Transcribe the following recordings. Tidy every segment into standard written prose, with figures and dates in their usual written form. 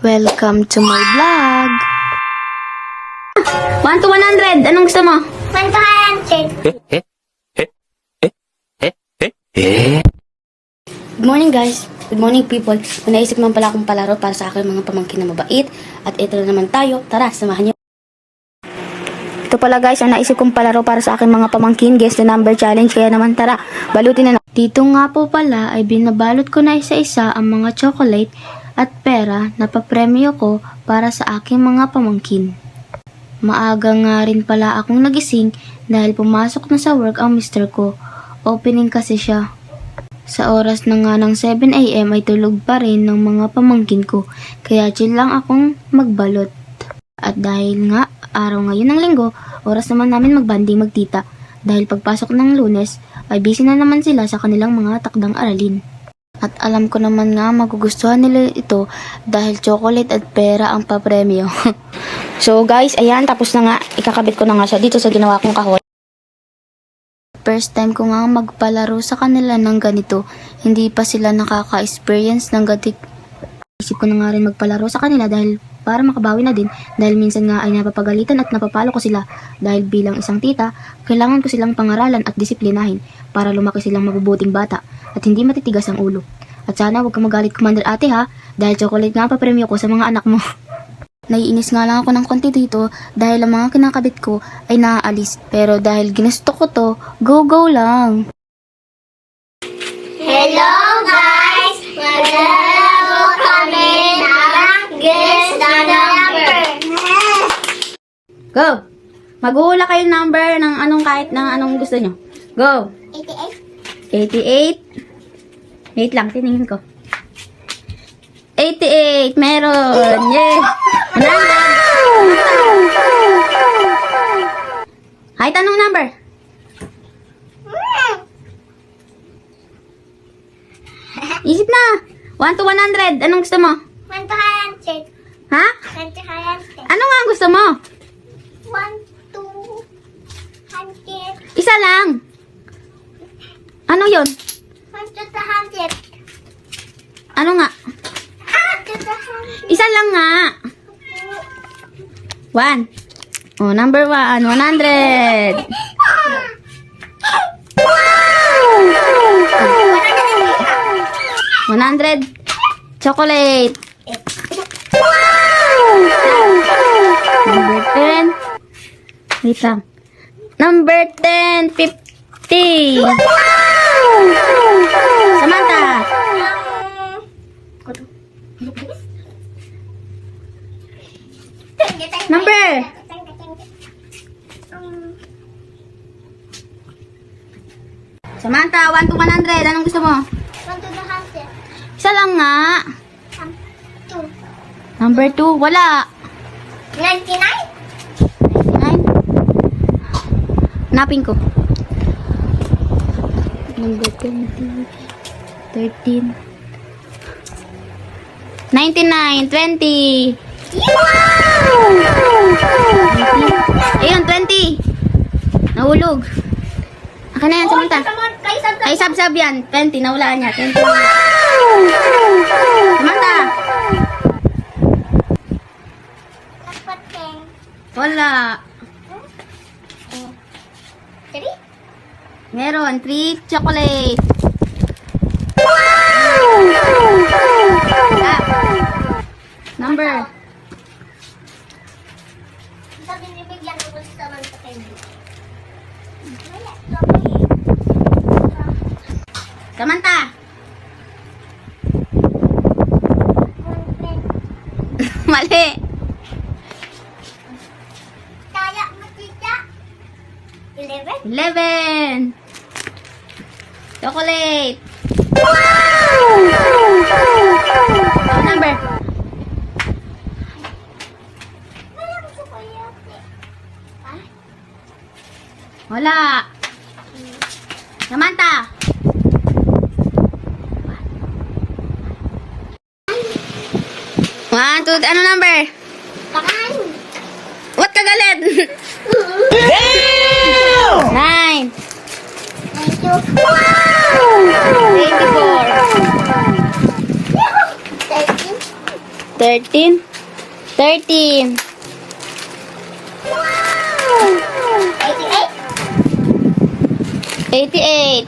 Welcome to my vlog! 1 to 100! Anong gusto mo? 1 to 100. Good morning guys! Good morning people! May naisip naman pala akong palaro para sa aking mga pamangkin na mabait. At ito na naman tayo. Tara, samahan niyo. Ito pala guys, ang naisip kong palaro para sa aking mga pamangkin. Guess the number challenge. Kaya naman tara, balutin na. Dito nga po pala ay binabalot ko na isa-isa ang mga chocolate at pera na papremyo ko para sa aking mga pamangkin. Maaga nga rin pala akong nagising dahil pumasok na sa work ang mister ko. Opening kasi siya. Sa oras na nga ng 7 AM ay tulog pa rin ng mga pamangkin ko, kaya chill lang akong magbalot. At dahil nga araw ngayon ng linggo, oras naman namin magbanding magtita. Dahil pagpasok ng Lunes ay busy na naman sila sa kanilang mga takdang aralin. At alam ko naman nga magugustuhan nila ito dahil chocolate at pera ang papremyo. So guys, ayan, tapos na nga. Ikakabit ko na nga siya dito sa ginawa kong kahon. First time ko nga magpalaro sa kanila ng ganito. Hindi pa sila nakaka-experience ng ganito. Isip ko na nga rin magpalaro sa kanila dahil para makabawi na din. Dahil minsan nga ay napapagalitan at napapalo ko sila. Dahil bilang isang tita, kailangan ko silang pangaralan at disiplinahin para lumaki silang mabubuting bata at hindi matitigas ang ulo. At sana huwag kang magalit, Commander Ate ha, dahil chocolate nga pa premyo ko sa mga anak mo. Naiinis nga lang ako ng konti dito dahil ang mga kinakabit ko ay naaalis. Pero dahil ginusto ko to, go lang! Hello guys! Maglalaro kami ng Guess the Number. Go! Mag-uula kayo number ng kahit anong gusto nyo. Go! 88. 88. Wait lang, tiningin ko. 88! Meron! Yeah! 100! Kahit anong number? Isip na! 1 to 100. Anong gusto mo? 1 to 100. Ha? 1 to 100. Ano nga ang gusto mo? 1 to 100. Isa lang. Ano yon? 1 to 100. Ano nga? 1 to 100. Isa lang nga. 1. Oh, number 1. 100. 100 chocolate. Number 10. Wait lang. Number 10, 50. Samantha. Number. Samantha, 1 to 100. Anong gusto mo? 1 to 100. Isa lang nga. 2. Number 2, wala. 99. 99. Hanapin ko. Number 20. 13. 99. 20. Ayun, 20. Nahulog. Akin na yan, Samantha. Ay, sab-sab yan. 20, nahulaan niya. 20. Samantha. Wala. 3. Meron, 3 chocolate. Wala. Number. Sabi ni bigyan ko sa man sa candy. Samantha. Mali. Kaya mo tita. 11. 11. Chocolate. Ano number? Wala ko chocolate. Ha? Wala. Samantha. One, two, ano number? Pakan. What ka galit? 9. 24. 13. 13. 88. 88.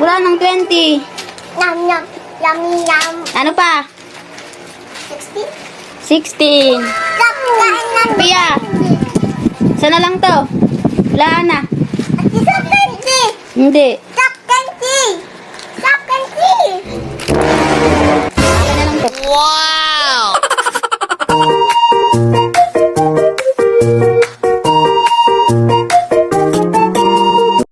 Wala nang 20. Yum, yum. Yummy, yum. Ano pa? 16. 16. Stop, kain lang. Pia. Sana lang to. Wala na. At isa 20. Hindi.